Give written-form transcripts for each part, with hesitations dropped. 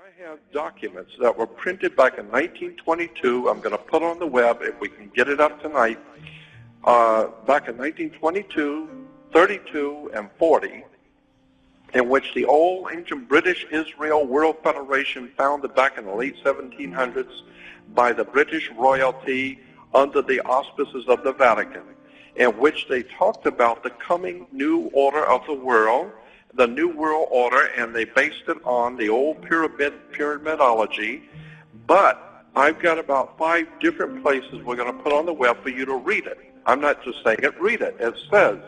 I have documents that were printed back in 1922. I'm going to put on the web if we can get it up tonight. Back in 1922, 32, and 40, in which the old ancient British Israel World Federation, founded back in the late 1700s by the British royalty under the auspices of the Vatican, in which they talked about the coming new order of the world, the New World Order, and they based it on the old pyramidology. But I've got about 5 different places we're going to put on the web for you to read it. I'm not just saying it, read it. It says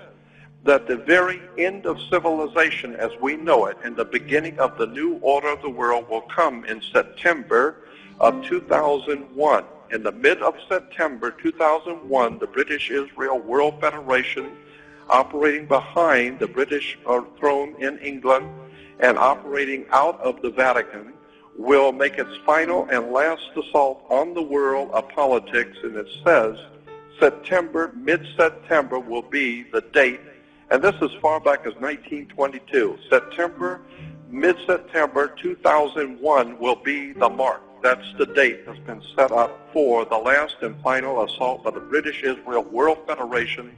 that the very end of civilization as we know it and the beginning of the new order of the world will come in September of 2001. In the mid of September 2001, the British Israel World Federation, operating behind the British throne in England and operating out of the Vatican, will make its final and last assault on the world of politics. And it says September, mid-September will be the date, and this is far back as 1922. September, mid-September 2001 will be the mark. That's the date that's been set up for the last and final assault of the British Israel World Federation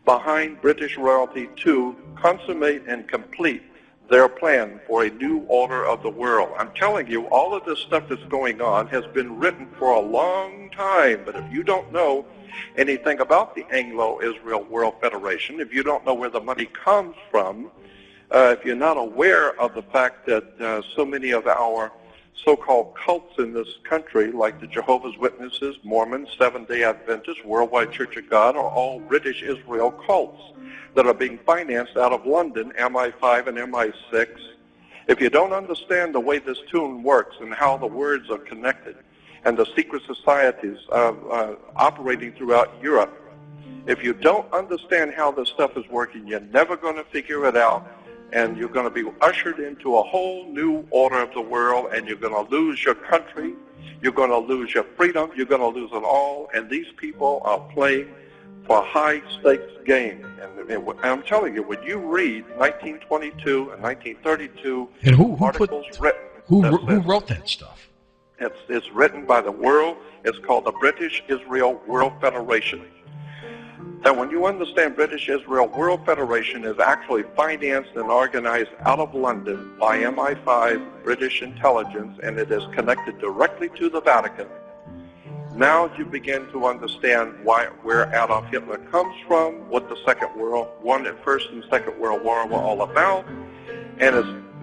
behind British royalty to consummate and complete their plan for a new order of the world. I'm telling you, all of this stuff that's going on has been written for a long time, but if you don't know anything about the Anglo-Israel World Federation, if you don't know where the money comes from, if you're not aware of the fact that so many of our so-called cults in this country, like the Jehovah's Witnesses, Mormons, Seventh-day Adventists, Worldwide Church of God, are all British Israel cults that are being financed out of London, MI5 and MI6. If you don't understand the way this tune works and how the words are connected and the secret societies operating throughout Europe, if you don't understand how this stuff is working, you're never going to figure it out. And you're going to be ushered into a whole new order of the world, and you're going to lose your country, you're going to lose your freedom, you're going to lose it all, and these people are playing for a high-stakes game. And I'm telling you, when you read 1922 and 1932 and articles written... Who wrote that stuff? It's written by the world. It's called the British Israel World Federation. And when you understand British Israel World Federation is actually financed and organized out of London by MI5, British intelligence, and it is connected directly to the Vatican, now you begin to understand where Adolf Hitler comes from, what the First and Second World War were all about, and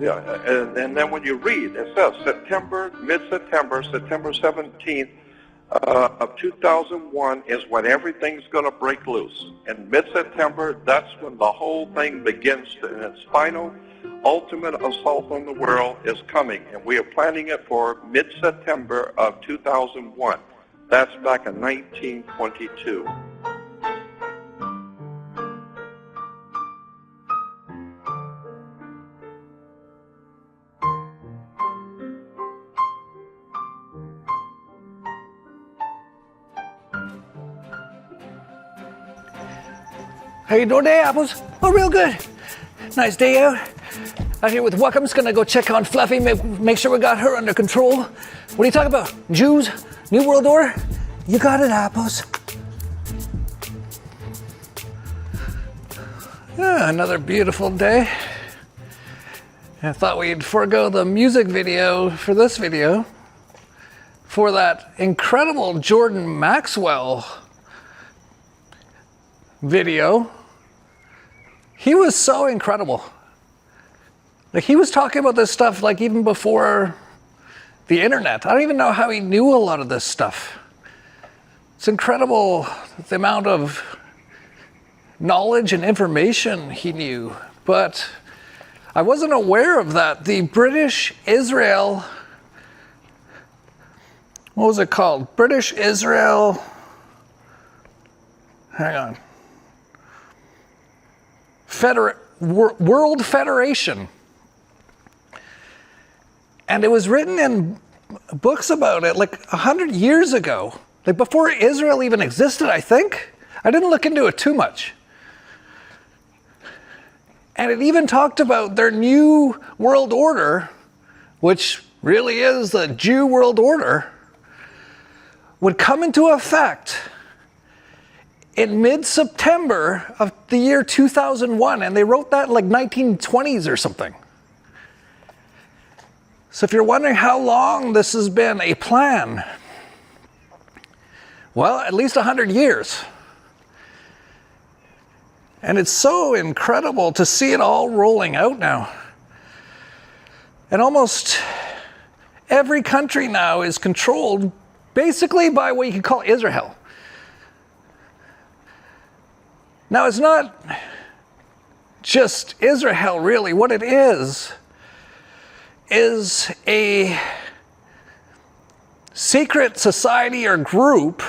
and then when you read, it says September, mid-September, September 17th, of 2001 is when everything's going to break loose. And mid-September, that's when the whole thing begins in its final, ultimate assault on the world is coming. And we are planning it for mid-September of 2001. That's back in 1922. How you doing there, Apples? Oh, real good. Nice day out. Out here with Wuckham's, gonna go check on Fluffy, make sure we got her under control. What are you talking about? Jews? New World Order? You got it, Apples. Yeah, another beautiful day. I thought we'd forego the music video for this video for that incredible Jordan Maxwell video. He was so incredible. Like, he was talking about this stuff like even before the internet. I don't even know how he knew a lot of this stuff. It's incredible the amount of knowledge and information he knew, but I wasn't aware of that. The British Israel, what was it called? British Israel, hang on. World Federation. And it was written in books about it like 100 years ago, like before Israel even existed, I think. I didn't look into it too much. And it even talked about their new world order, which really is the Jew world order would come into effect in mid-September of the year 2001, and they wrote that in like 1920s or something. So if you're wondering how long this has been a plan, well, at least 100 years. And it's so incredible to see it all rolling out now. And almost every country now is controlled basically by what you could call Israel. Now, it's not just Israel, really. What it is a secret society or group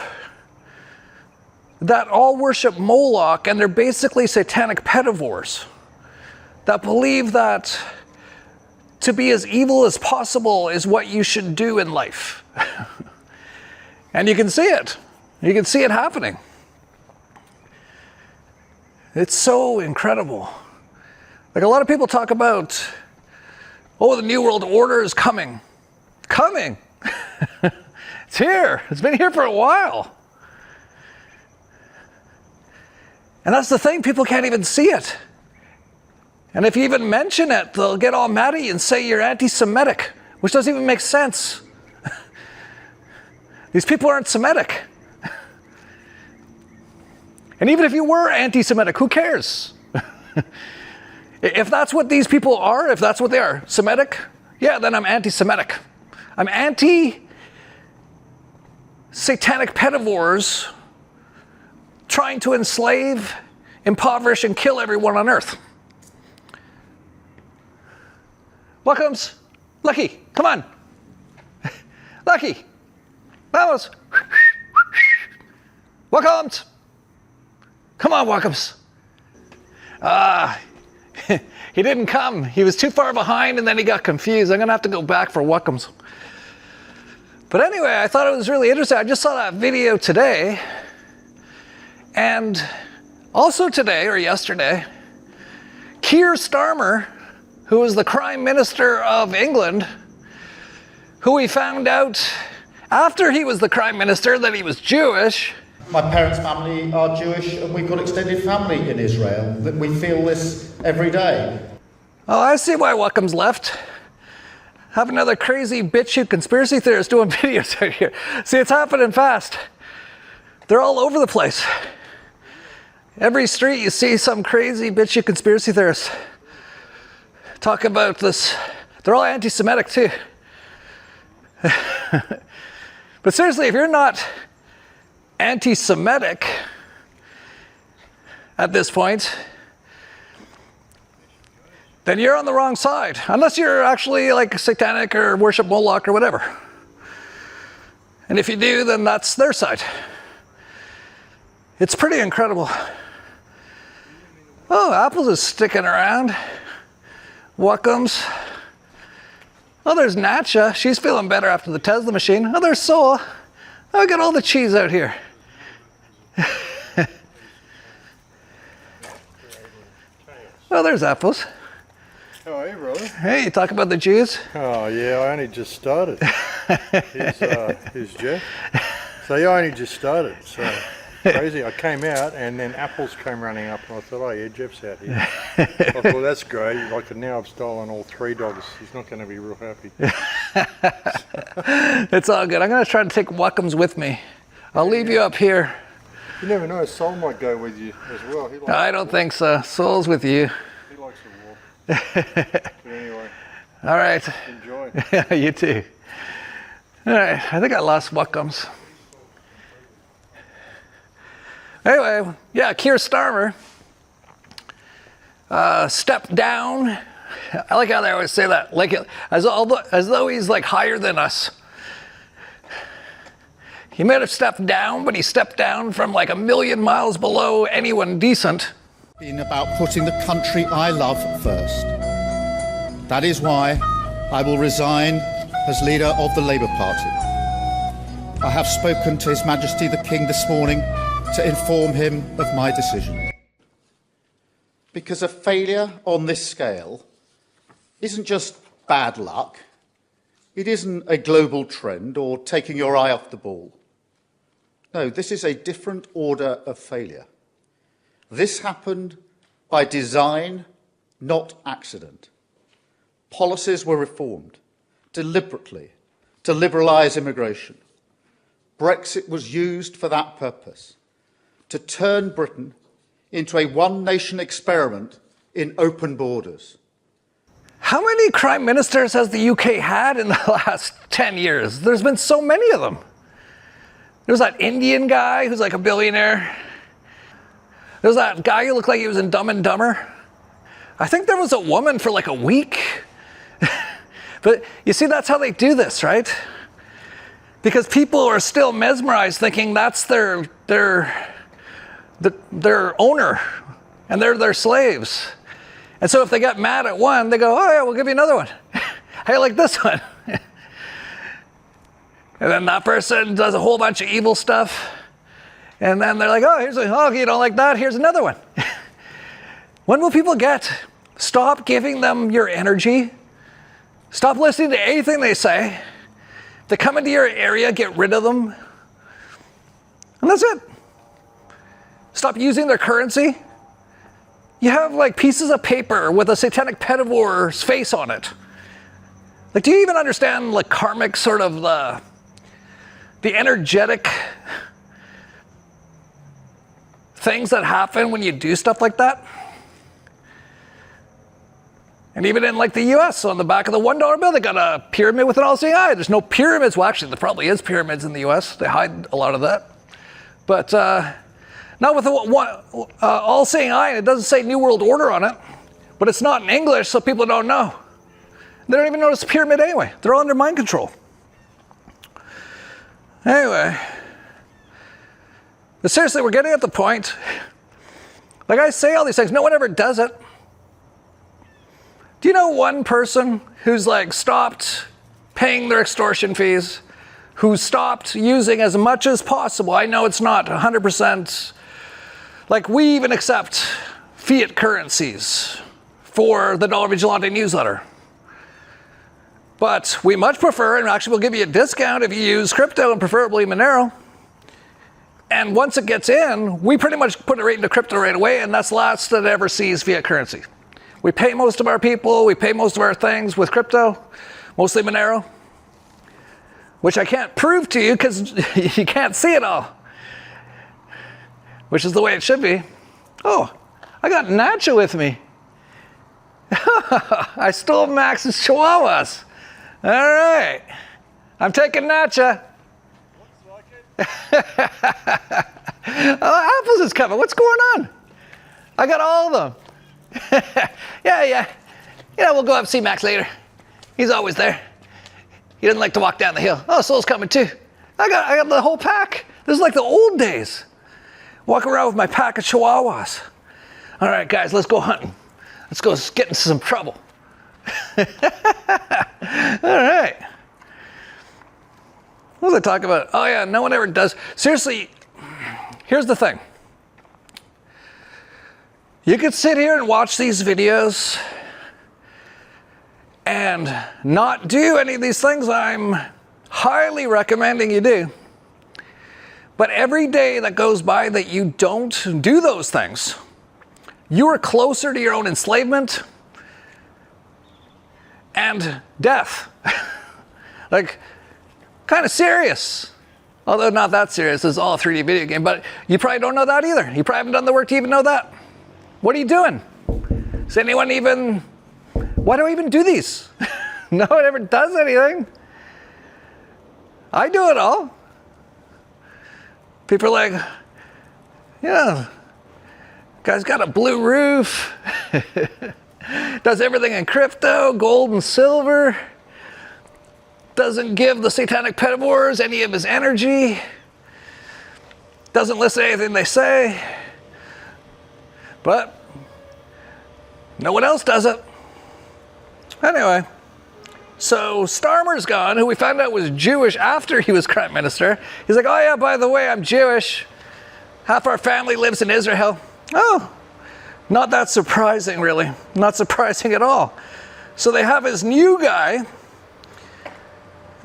that all worship Moloch, and they're basically satanic pedivores that believe that to be as evil as possible is what you should do in life. And you can see it. You can see it happening. It's so incredible. Like, a lot of people talk about, oh, the New World Order is coming. Coming! It's here. It's been here for a while. And that's the thing, people can't even see it. And if you even mention it, they'll get all mad at you and say you're anti-Semitic, which doesn't even make sense. These people aren't Semitic. And even if you were anti-Semitic, who cares? If that's what these people are, if that's what they are, Semitic, yeah, then I'm anti-Semitic. I'm anti-satanic pedivores trying to enslave, impoverish, and kill everyone on earth. Welcomes. Lucky, come on. Lucky. Vamos. Welcomes. Come on, Welcomes. He didn't come. He was too far behind, and then he got confused. I'm going to have to go back for Welcomes. But anyway, I thought it was really interesting. I just saw that video today. And also today, or yesterday, Keir Starmer, who was the Prime Minister of England, who we found out after he was the Prime Minister that he was Jewish. My parents' family are Jewish, and we've got extended family in Israel. That we feel this every day. Oh, I see why Welcome's left. Have another crazy bitchute conspiracy theorist doing videos out here. See, it's happening fast. They're all over the place. Every street you see some crazy bitchy conspiracy theorists talk about this. They're all anti-Semitic too. But seriously, if you're not anti-Semitic at this point, then you're on the wrong side. Unless you're actually like satanic or worship Moloch or whatever. And if you do, then that's their side. It's pretty incredible. Oh, Apples is sticking around. Welcomes. Oh, there's Natcha. She's feeling better after the Tesla machine. Oh, there's Soul. Oh, we got all the cheese out here. Oh, there's Apples. How are you, brother? Hey, you talk about the Jews? Oh, yeah, I only just started. Here's Jeff. So, yeah, I only just started. So, crazy. I came out, and then Apples came running up, and I thought, oh, yeah, Jeff's out here. I thought, well, that's great. Like, now I've stolen all 3 dogs. He's not going to be real happy. It's all good. I'm going to try to take Welcomes with me. I'll leave you up here. You never know. Soul might go with you as well. I don't think so. Soul's with you. He likes to walk. But anyway. All right. Enjoy. You too. All right. I think I lost Welcomes. Anyway, yeah, Keir Starmer stepped down. I like how they always say that, like as though he's like higher than us. He may have stepped down, but he stepped down from like 1,000,000 miles below anyone decent. Been about putting the country I love first. That is why I will resign as leader of the Labour Party. I have spoken to His Majesty the King this morning to inform him of my decision. Because a failure on this scale isn't just bad luck, It isn't a global trend or taking your eye off the ball. No, this is a different order of failure. This happened by design, not accident. Policies were reformed deliberately to liberalise immigration. Brexit was used for that purpose, to turn Britain into a one-nation experiment in open borders. How many crime ministers has the UK had in the last 10 years? There's been so many of them. There's that Indian guy who's like a billionaire. There's that guy who looked like he was in Dumb and Dumber. I think there was a woman for like a week. But you see, that's how they do this, right? Because people are still mesmerized thinking that's their owner and they're their slaves. And so if they get mad at one, they go, oh yeah, we'll give you another one. How you like this one? And then that person does a whole bunch of evil stuff. And then they're like, oh, you don't like that? Here's another one. When will people stop giving them your energy? Stop listening to anything they say. If they come into your area, get rid of them. And that's it. Stop using their currency. You have like pieces of paper with a satanic pedovore's face on it. Like, do you even understand like karmic sort of the energetic things that happen when you do stuff like that? And even in like the US, on the back of the $1 bill, they got a pyramid with an all-seeing eye. There's no pyramids. Well, actually, there probably is pyramids in the US. They hide a lot of that. But not with the all-seeing eye. And it doesn't say New World Order on it. But it's not in English, so people don't know. They don't even notice the pyramid anyway. They're all under mind control. Anyway. But seriously, we're getting at the point. Like I say all these things, no one ever does it. Do you know one person who's like stopped paying their extortion fees, who stopped using as much as possible? I know it's not 100%. Like, we even accept fiat currencies for the Dollar Vigilante newsletter. But we much prefer, and actually we'll give you a discount if you use crypto and preferably Monero. And once it gets in, we pretty much put it right into crypto right away, and that's the last that ever sees fiat currency. We pay most of our people, we pay most of our things with crypto, mostly Monero, which I can't prove to you because you can't see it all, which is the way it should be. Oh, I got Nacho with me. I stole Max's chihuahuas. All right, I'm taking Nacho. Looks like it. Oh, Apples is coming. What's going on? I got all of them. Yeah. We'll go up and see Max later. He's always there. He doesn't like to walk down the hill. Oh, Soul's coming too. I got the whole pack. This is like the old days. Walking around with my pack of chihuahuas. All right, guys, let's go hunting. Let's go get into some trouble. All right. What was I talking about? Oh yeah, no one ever does. Seriously, here's the thing. You could sit here and watch these videos and not do any of these things I'm highly recommending you do. But every day that goes by that you don't do those things, you are closer to your own enslavement and death. Like, kind of serious. Although not that serious, it's all a 3D video game, but you probably don't know that either. You probably haven't done the work to even know that. What are you doing? Does anyone even, why do I even do these? No one ever does anything. I do it all. People are like, yeah, guy's got a blue roof, does everything in crypto, gold and silver, doesn't give the satanic pedivores any of his energy, doesn't listen to anything they say. But no one else does it. Anyway, so Starmer's gone, who we found out was Jewish after he was Prime Minister. He's like, oh yeah, by the way, I'm Jewish. Half our family lives in Israel. Oh, not that surprising, really. Not surprising at all. So they have his new guy,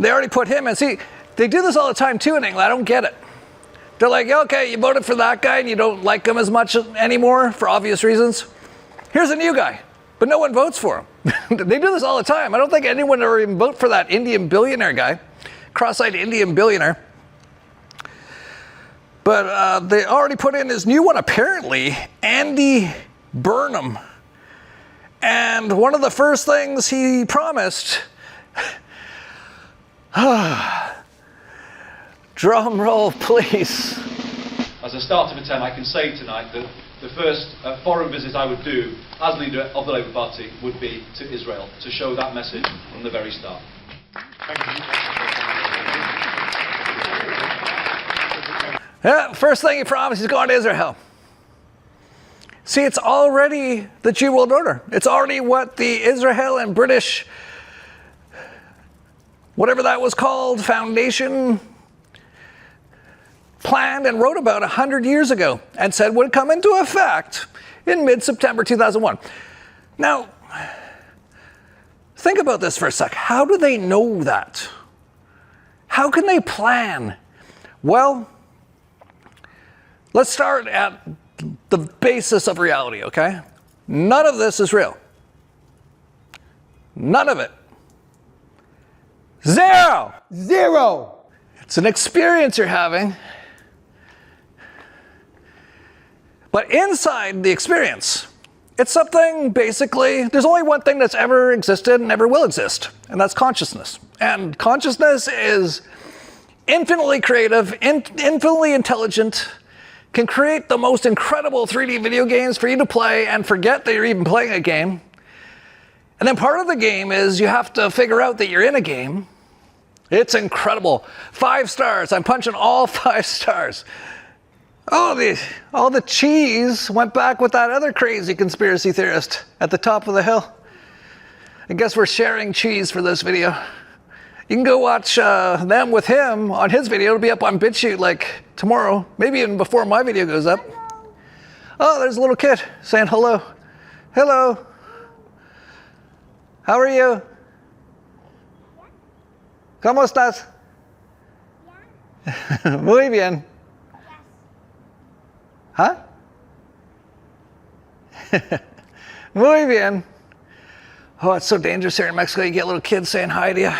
They already put him in. See, they do this all the time too in England. I don't get it. They're like, okay, you voted for that guy and you don't like him as much anymore for obvious reasons. Here's a new guy, but no one votes for him. They do this all the time. I don't think anyone would even vote for that Indian billionaire guy, cross-eyed Indian billionaire. But they already put in his new one, apparently, Andy Burnham. And one of the first things he promised, drum roll, please. As a start of a 10, I can say tonight that the first foreign visit I would do as leader of the Labour Party would be to Israel, to show that message from the very start. Thank you. Yeah, first thing he promised, he's going to Israel. See, it's already the New World Order. It's already what the Israel and British, whatever that was called, foundation, planned and wrote about 100 years ago and said would come into effect in mid-September 2001. Now, think about this for a sec. How do they know that? How can they plan? Well, let's start at the basis of reality, okay? None of this is real. None of it. Zero! Zero! It's an experience you're having. But inside the experience, it's something basically, there's only one thing that's ever existed and ever will exist, and that's consciousness. And consciousness is infinitely creative, infinitely intelligent, can create the most incredible 3D video games for you to play and forget that you're even playing a game. And then part of the game is you have to figure out that you're in a game. It's incredible. 5 stars. I'm punching all 5 stars. Oh, all the cheese went back with that other crazy conspiracy theorist at the top of the hill. I guess we're sharing cheese for this video. You can go watch them with him on his video. It'll be up on BitChute like tomorrow, maybe even before my video goes up. Hello. Oh, there's a little kid saying hello. Hello. How are you? ¿Cómo estás? Muy bien. Huh? Muy bien. Oh, it's so dangerous here in Mexico. You get little kids saying hi to you.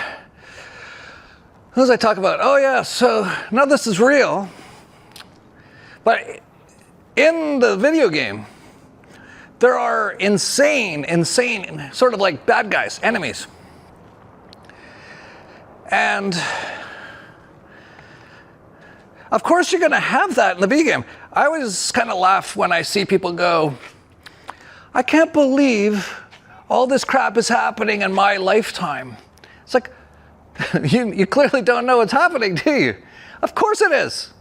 Who was I talking about? Oh, yeah, so none of this is real. But in the video game, there are insane, sort of like bad guys, enemies. And of course you're going to have that in the video game. I always kind of laugh when I see people go, I can't believe all this crap is happening in my lifetime. It's like, you clearly don't know what's happening, do you? Of course it is.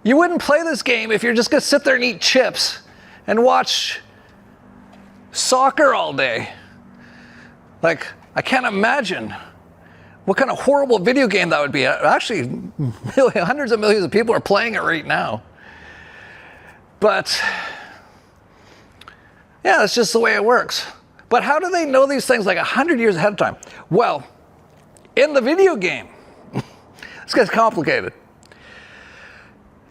You wouldn't play this game if you're just going to sit there and eat chips and watch soccer all day. Like, I can't imagine what kind of horrible video game that would be. Actually, hundreds of millions of people are playing it right now. But, yeah, that's just the way it works. But how do they know these things like 100 years ahead of time? Well, in the video game, this gets complicated.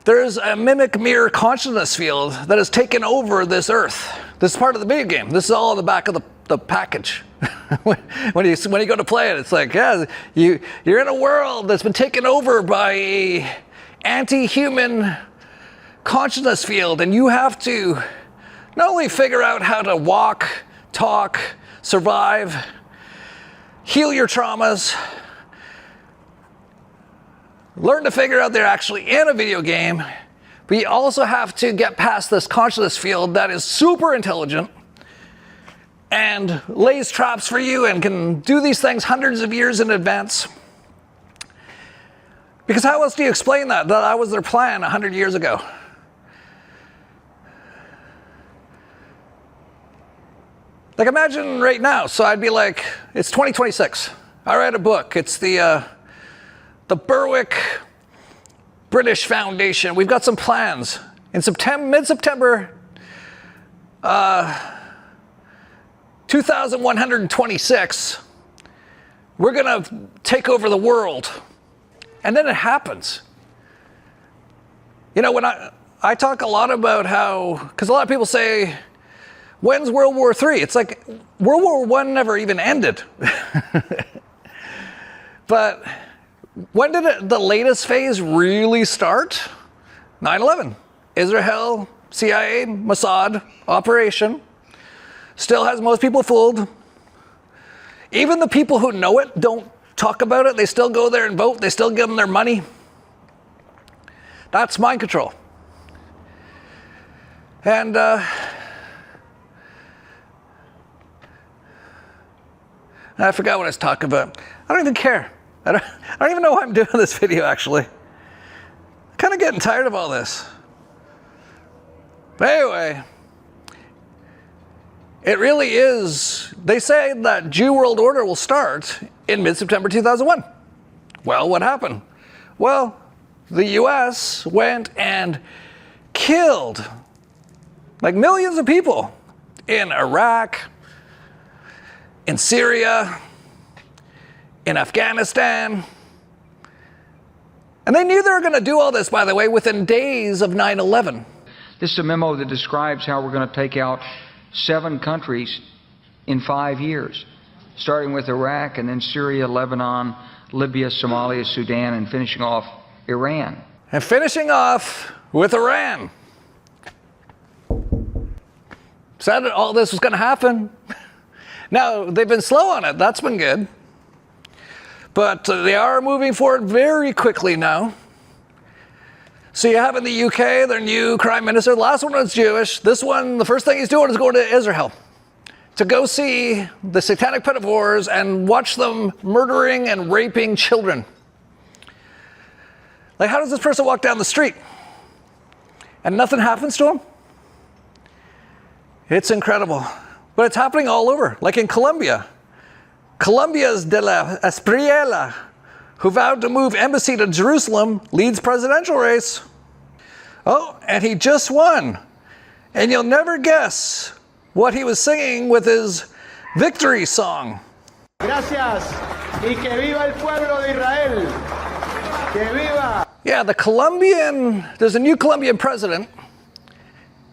There's a mimic mirror consciousness field that has taken over this Earth. This is part of the video game. This is all on the back of the package. when you go to play it, it's like, yeah, you're in a world that's been taken over by a anti-human consciousness field, and you have to not only figure out how to walk, talk, survive, heal your traumas, learn to figure out they're actually in a video game, but you also have to get past this consciousness field that is super intelligent and lays traps for you and can do these things hundreds of years in advance. Because how else do you explain that was their plan 100 years ago? Like, imagine right now, so I'd be like, it's 2026. I write a book. It's the Berwick British Foundation. We've got some plans. In mid-September 2126, we're going to take over the world. And then it happens. You know, when I talk a lot about how, because a lot of people say, when's World War III? It's like World War I never even ended. But when did the latest phase really start? 9/11. Israel, CIA, Mossad operation. Still has most people fooled. Even the people who know it don't talk about it. They still go there and vote. They still give them their money. That's mind control. And I forgot what I was talking about. I don't even care. I don't even know why I'm doing this video, actually. I'm kind of getting tired of all this. But anyway, it really is. They say that Jew world order will start in mid-September 2001. Well, what happened? Well, the US went and killed like millions of people in Iraq, in Syria, in Afghanistan. And they knew they were going to do all this, by the way, within days of 9/11. This is a memo that describes how we're going to take out 7 countries in 5 years, starting with Iraq and then Syria, Lebanon, Libya, Somalia, Sudan, and finishing off Iran. And finishing off with Iran. Said that all this was going to happen. Now, they've been slow on it. That's been good. But they are moving forward very quickly now. So you have in the UK their new Prime Minister. The last one was Jewish. This one, the first thing he's doing is going to Israel to go see the satanic pedophiles and watch them murdering and raping children. Like, how does this person walk down the street and nothing happens to him? It's incredible. But it's happening all over, like in Colombia. Colombia's De La Espriella, who vowed to move embassy to Jerusalem, leads presidential race. Oh, and he just won. And you'll never guess what he was singing with his victory song. Gracias, y que viva el pueblo de Israel. Que viva. Yeah, there's a new Colombian president,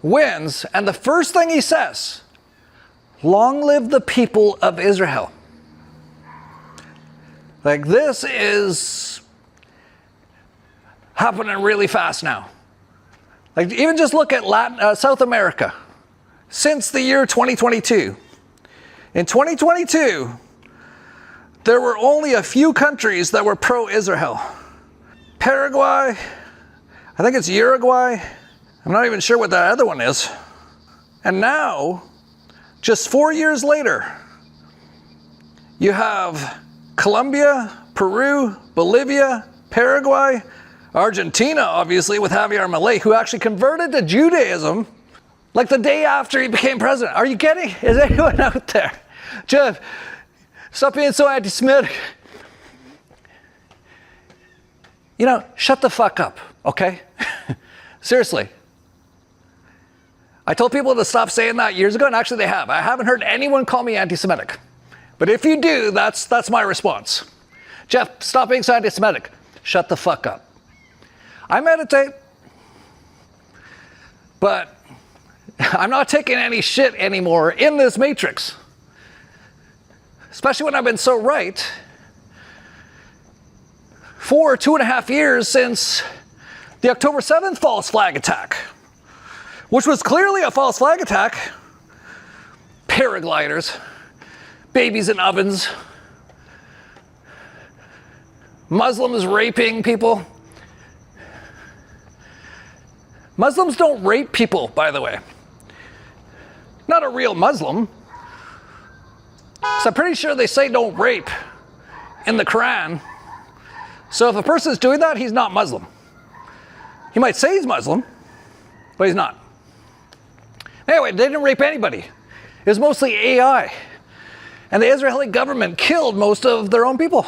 wins, and the first thing he says, long live the people of Israel. Like, this is happening really fast now. Like, even just look at South America. Since the year 2022. In 2022, there were only a few countries that were pro-Israel. Paraguay, I think it's Uruguay. I'm not even sure what that other one is. And now, just 4 years later, you have Colombia, Peru, Bolivia, Paraguay, Argentina, obviously, with Javier Milei, who actually converted to Judaism like the day after he became president. Are you kidding? Is anyone out there? Jeff, stop being so anti-Semitic. You know, shut the fuck up, okay? Seriously. I told people to stop saying that years ago, and actually they have. I haven't heard anyone call me anti-Semitic. But if you do, that's my response. Jeff, stop being so anti-Semitic. Shut the fuck up. I meditate, but I'm not taking any shit anymore in this matrix. Especially when I've been so right for 2.5 years since the October 7th false flag attack, which was clearly a false flag attack. Paragliders, babies in ovens, Muslims raping people. Muslims don't rape people, by the way. Not a real Muslim. So I'm pretty sure they say don't rape in the Quran. So if a person's doing that, he's not Muslim. He might say he's Muslim, but he's not. Anyway, they didn't rape anybody. It was mostly AI. And the Israeli government killed most of their own people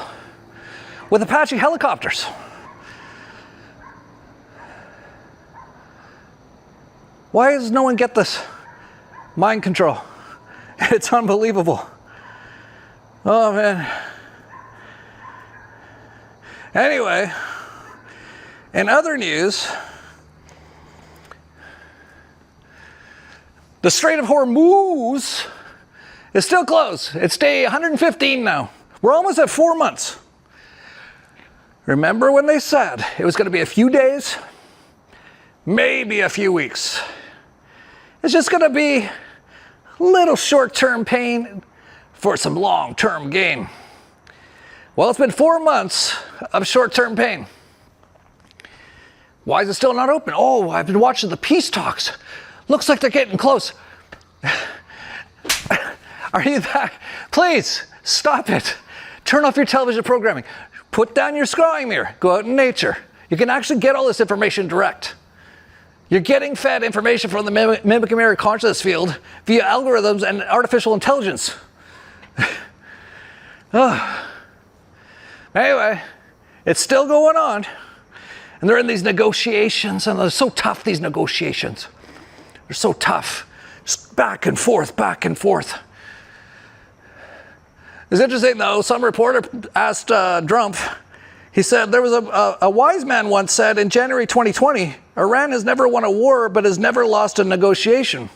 with Apache helicopters. Why does no one get this? Mind control. It's unbelievable. Oh, man. Anyway, in other news, the Strait of Hormuz is still closed. It's day 115 now. We're almost at 4 months. Remember when they said it was going to be a few days, maybe a few weeks. It's just going to be a little short-term pain for some long-term gain. Well, it's been 4 months of short-term pain. Why is it still not open? Oh, I've been watching the peace talks. Looks like they're getting close. Are you that? Please, stop it. Turn off your television programming. Put down your scrying mirror. Go out in nature. You can actually get all this information direct. You're getting fed information from the mimic mirror consciousness field via algorithms and artificial intelligence. Oh. Anyway, it's still going on. And they're in these negotiations, and they're so tough, these negotiations. They're so tough. Just back and forth, back and forth. It's interesting, though. Some reporter asked Trump, he said, there was a wise man once said in January 2020, Iran has never won a war, but has never lost a negotiation.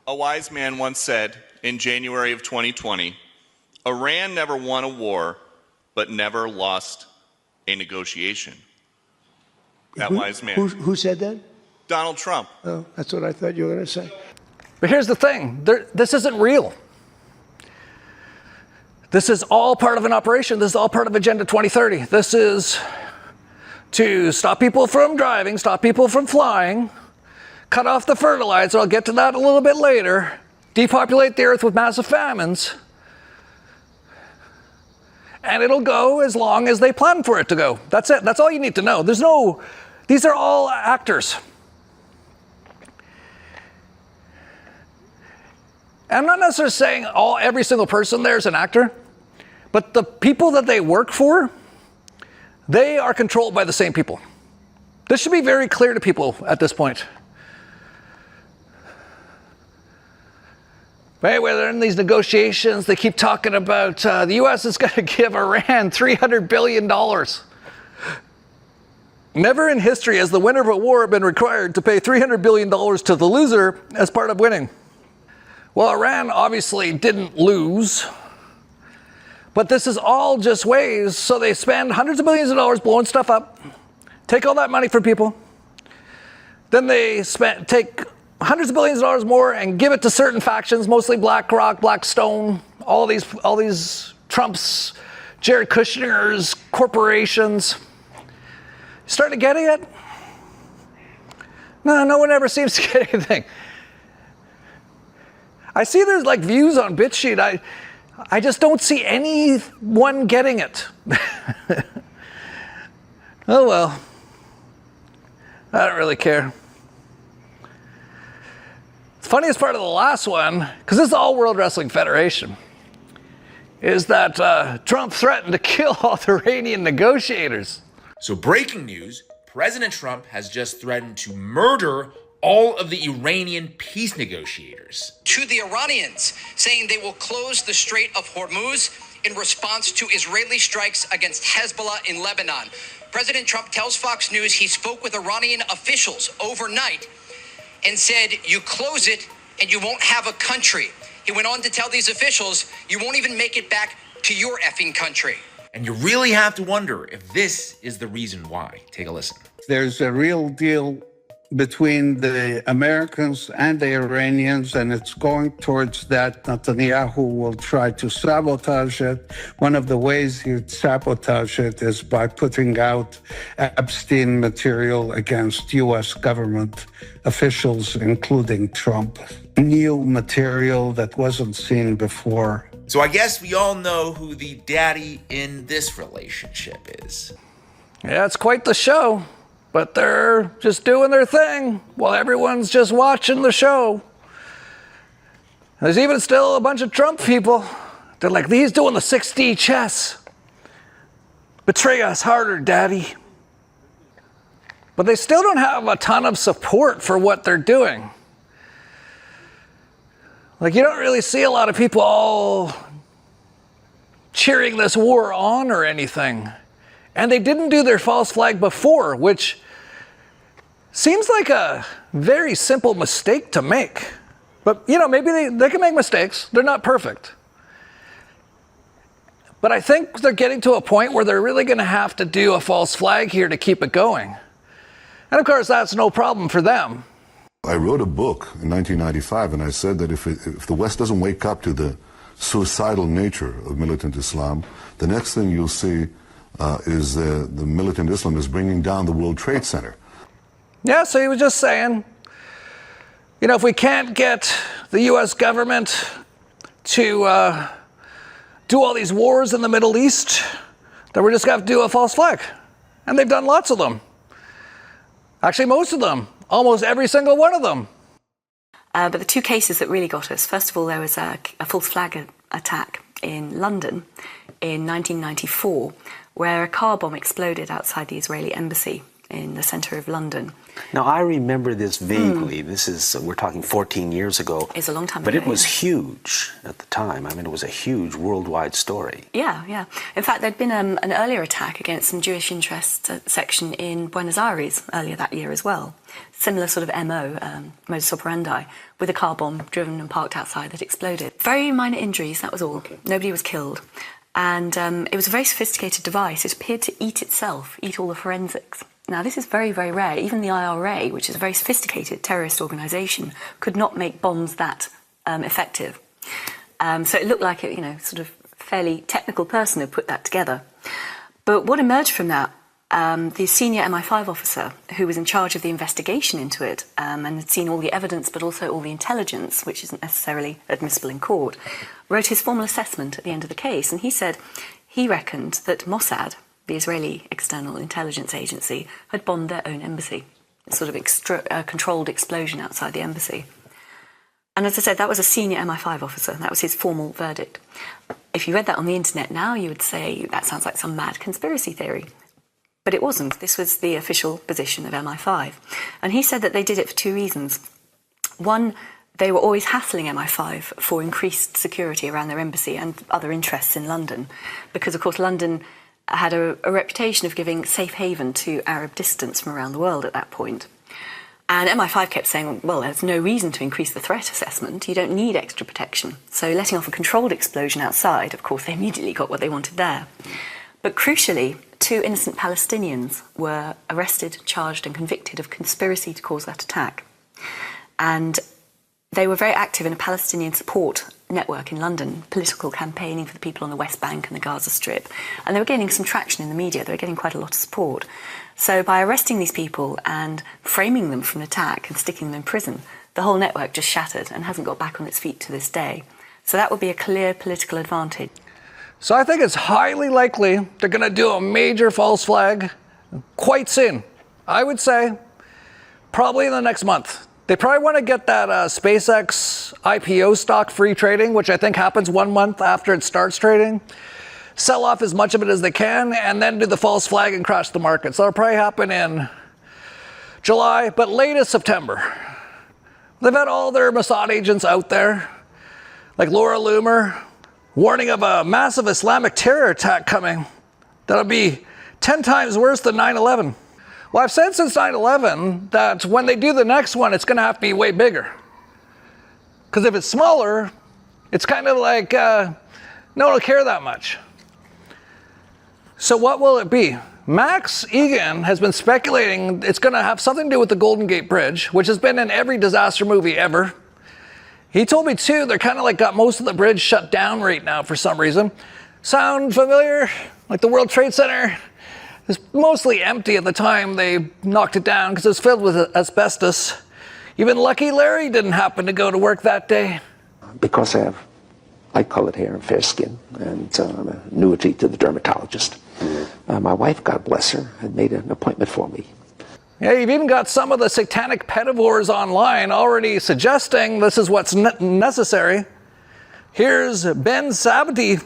A wise man once said in January of 2020, Iran never won a war, but never lost a negotiation. That wise man. Who said that? Donald Trump. Oh, that's what I thought you were going to say. But here's the thing. This isn't real. This is all part of an operation. This is all part of Agenda 2030. This is to stop people from driving, stop people from flying, cut off the fertilizer. I'll get to that a little bit later. Depopulate the earth with massive famines. And it'll go as long as they plan for it to go. That's it. That's all you need to know. These are all actors. I'm not necessarily saying every single person there is an actor, but the people that they work for, they are controlled by the same people. This should be very clear to people at this point. But anyway, they're in these negotiations. They keep talking about the U.S. is going to give Iran $300 billion. Never in history has the winner of a war been required to pay $300 billion to the loser as part of winning. Well, Iran obviously didn't lose, but this is all just ways. So they spend hundreds of billions of dollars blowing stuff up, take all that money from people. Then they take hundreds of billions of dollars more and give it to certain factions, mostly BlackRock, Blackstone, all these Trump's, Jared Kushner's corporations. Starting to get it? No one ever seems to get anything. I see there's like views on BitChute. I just don't see anyone getting it. Oh well. I don't really care. The funniest part of the last one, because this is all World Wrestling Federation, is that Trump threatened to kill all the Iranian negotiators. So breaking news, President Trump has just threatened to murder all of the Iranian peace negotiators. To the Iranians, saying they will close the Strait of Hormuz in response to Israeli strikes against Hezbollah in Lebanon. President Trump tells Fox News he spoke with Iranian officials overnight and said, you close it and you won't have a country. He went on to tell these officials, you won't even make it back to your effing country. And you really have to wonder if this is the reason why. Take a listen. There's a real deal between the Americans and the Iranians, and it's going towards that. Netayahu will try to sabotage it. One of the ways he'd sabotage it is by putting out Epstein material against U.S. government officials, including Trump. New material that wasn't seen before. So I guess we all know who the daddy in this relationship is. Yeah, it's quite the show. But they're just doing their thing while everyone's just watching the show. There's even still a bunch of Trump people. They're like, he's doing the 6D chess. Betray us harder, daddy. But they still don't have a ton of support for what they're doing. Like, you don't really see a lot of people all cheering this war on or anything. And they didn't do their false flag before, which seems like a very simple mistake to make. But, you know, maybe they can make mistakes. They're not perfect. But I think they're getting to a point where they're really going to have to do a false flag here to keep it going. And of course, that's no problem for them. I wrote a book in 1995, and I said that if the West doesn't wake up to the suicidal nature of militant Islam, the next thing you'll see is the militant Islam is bringing down the World Trade Center. Yeah, so he was just saying, you know, if we can't get the U.S. government to do all these wars in the Middle East, then we're just going to have to do a false flag. And they've done lots of them. Actually, most of them. Almost every single one of them. But the two cases that really got us, first of all, there was a false flag attack in London in 1994, where a car bomb exploded outside the Israeli embassy in the centre of London. Now, I remember this vaguely. This is, we're talking 14 years ago. It's a long time but ago. But it was huge at the time. I mean, it was a huge worldwide story. Yeah, yeah. In fact, there'd been an earlier attack against some Jewish interest section in Buenos Aires earlier that year as well. Similar sort of MO, modus operandi, with a car bomb driven and parked outside that exploded. Very minor injuries, that was all. Okay. Nobody was killed. And it was a very sophisticated device. It appeared to eat itself, eat all the forensics. Now, this is very, very rare. Even the IRA, which is a very sophisticated terrorist organisation, could not make bombs that effective. So it looked like a, you know, sort of fairly technical person had put that together. But what emerged from that, the senior MI5 officer who was in charge of the investigation into it and had seen all the evidence but also all the intelligence, which isn't necessarily admissible in court, wrote his formal assessment at the end of the case. And he said he reckoned that Mossad, the Israeli External Intelligence Agency, had bombed their own embassy. A sort of controlled explosion outside the embassy. And as I said, that was a senior MI5 officer. That was his formal verdict. If you read that on the internet now, you would say that sounds like some mad conspiracy theory. But it wasn't. This was the official position of MI5. And he said that they did it for two reasons. One, they were always hassling MI5 for increased security around their embassy and other interests in London. Because, of course, London had a reputation of giving safe haven to Arab dissidents from around the world at that point. And MI5 kept saying, well, there's no reason to increase the threat assessment. You don't need extra protection. So letting off a controlled explosion outside, of course, they immediately got what they wanted there. But crucially, 2 innocent Palestinians were arrested, charged and convicted of conspiracy to cause that attack. And they were very active in a Palestinian support network in London, political campaigning for the people on the West Bank and the Gaza Strip. And they were gaining some traction in the media. They were getting quite a lot of support. So by arresting these people and framing them for an attack and sticking them in prison, the whole network just shattered and hasn't got back on its feet to this day. So that would be a clear political advantage. So I think it's highly likely they're going to do a major false flag quite soon. I would say probably in the next month. They probably want to get that SpaceX IPO stock free trading, which I think happens 1 month after it starts trading. Sell off as much of it as they can, and then do the false flag and crash the market. So it'll probably happen in July, but latest September. They've had all their Mossad agents out there, like Laura Loomer, warning of a massive Islamic terror attack coming that'll be 10 times worse than 9/11. Well, I've said since 9/11 that when they do the next one, it's going to have to be way bigger. Because if it's smaller, it's kind of like no one will care that much. So what will it be? Max Egan has been speculating it's going to have something to do with the Golden Gate Bridge, which has been in every disaster movie ever. He told me too, they're kind of like got most of the bridge shut down right now for some reason. Sound familiar? Like the World Trade Center? It was mostly empty at the time they knocked it down because it was filled with asbestos. Even Lucky Larry didn't happen to go to work that day. Because I have light-colored hair and fair skin, and I'm an annuity to the dermatologist. My wife, God bless her, had made an appointment for me. Yeah, you've even got some of the satanic pedivores online already suggesting this is what's necessary. Here's Ben Sabati.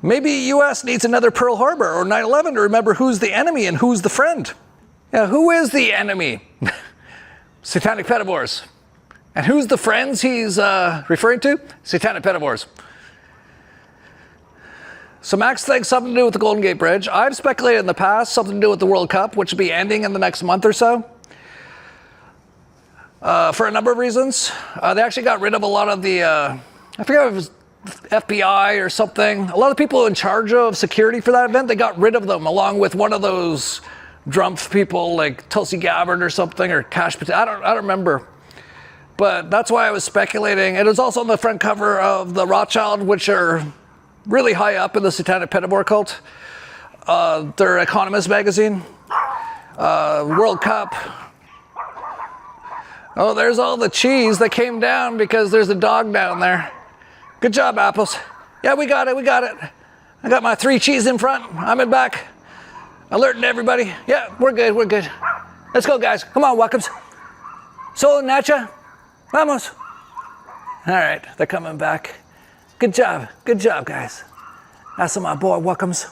Maybe U.S. needs another Pearl Harbor or 9/11 to remember who's the enemy and who's the friend. Yeah, who is the enemy? Satanic pedivores. And who's the friends he's referring to? Satanic pedivores. So Max thinks something to do with the Golden Gate Bridge. I've speculated in the past something to do with the World Cup, which will be ending in the next month or so. For a number of reasons. They actually got rid of a lot of the, I forget if it was FBI or something. A lot of people in charge of security for that event, they got rid of them along with one of those Drumpf people like Tulsi Gabbard or something, or Kash Patel. I don't remember. But that's why I was speculating. It was also on the front cover of the Rothschild, which are really high up in the Satanic Pedophile cult. Their Economist magazine. World Cup. Oh, there's all the cheese that came down because there's a dog down there. Good job, Apples. Yeah, we got it. I got my 3 cheese in front. I'm in back. Alerting everybody. Yeah, we're good. Let's go, guys. Come on, Wackums. So, Nacha. Vamos. All right, they're coming back. Good job, guys. That's my boy, Wackums.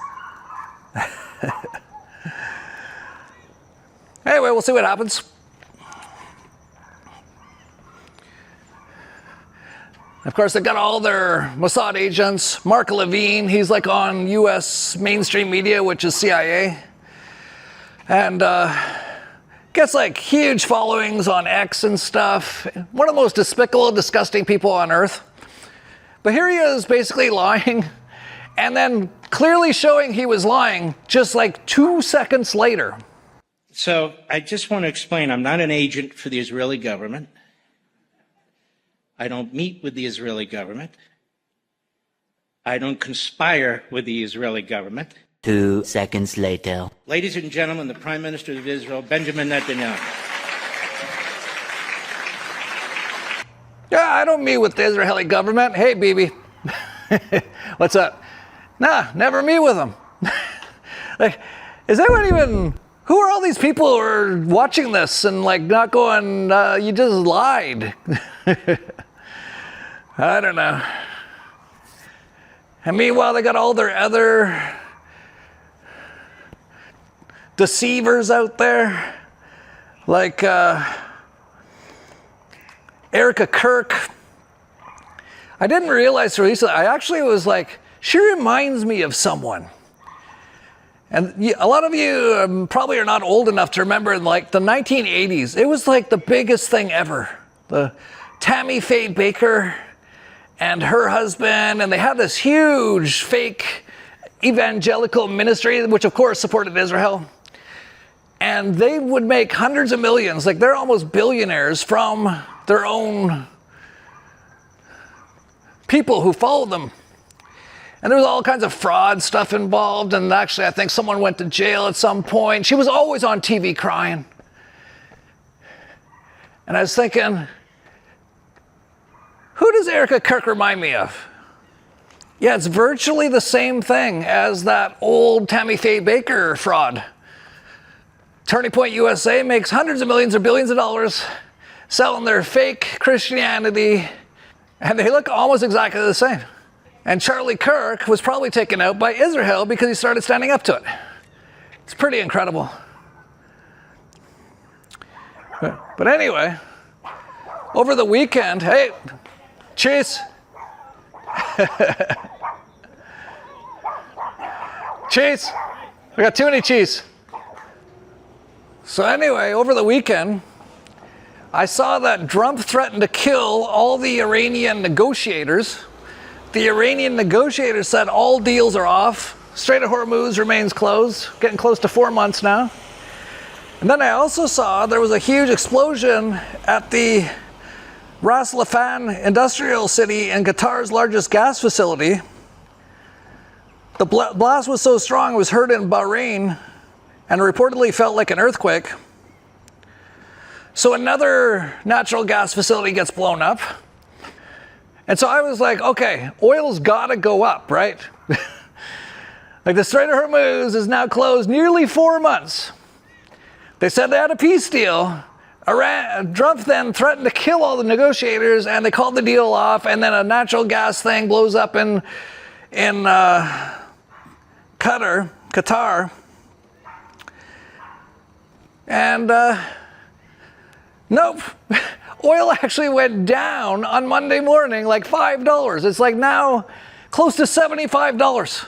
Anyway, we'll see what happens. Of course, they've got all their Mossad agents. Mark Levin, he's like on U.S. mainstream media, which is CIA. And gets like huge followings on X and stuff. One of the most despicable, disgusting people on earth. But here he is basically lying and then clearly showing he was lying just like 2 seconds later. So I just want to explain, I'm not an agent for the Israeli government. I don't meet with the Israeli government. I don't conspire with the Israeli government. 2 seconds later. Ladies and gentlemen, the Prime Minister of Israel, Benjamin Netanyahu. Yeah, I don't meet with the Israeli government. Hey, Bibi. What's up? Nah, never meet with them. Like, is anyone even... Who are all these people who are watching this and like not going, you just lied? I don't know. And meanwhile, they got all their other deceivers out there, like Erica Kirk. I didn't realize her recently. I actually was like, she reminds me of someone. And a lot of you probably are not old enough to remember in like the 1980s, it was like the biggest thing ever. The Tammy Faye Baker and her husband, and they had this huge fake evangelical ministry, which of course supported Israel. And they would make hundreds of millions, like they're almost billionaires from their own people who followed them. And there was all kinds of fraud stuff involved. And actually, I think someone went to jail at some point. She was always on TV crying. And I was thinking, who does Erica Kirk remind me of? Yeah, it's virtually the same thing as that old Tammy Faye Baker fraud. Turning Point USA makes hundreds of millions or billions of dollars selling their fake Christianity. And they look almost exactly the same. And Charlie Kirk was probably taken out by Israel because he started standing up to it. It's pretty incredible. But anyway, over the weekend, hey, cheese. Cheese. We got too many cheese. So anyway, over the weekend, I saw that Trump threatened to kill all the Iranian negotiators. The Iranian negotiators said all deals are off. Strait of Hormuz remains closed, getting close to 4 months now. And then I also saw there was a huge explosion at the Ras Laffan industrial city in Qatar's largest gas facility. The blast was so strong it was heard in Bahrain and reportedly felt like an earthquake. So another natural gas facility gets blown up. And so I was like, okay, oil's gotta go up, right? Like the Strait of Hormuz is now closed nearly 4 months. They said they had a peace deal. Trump then threatened to kill all the negotiators and they called the deal off, and then a natural gas thing blows up in Qatar. And nope. Oil actually went down on Monday morning like $5. It's like now close to $75.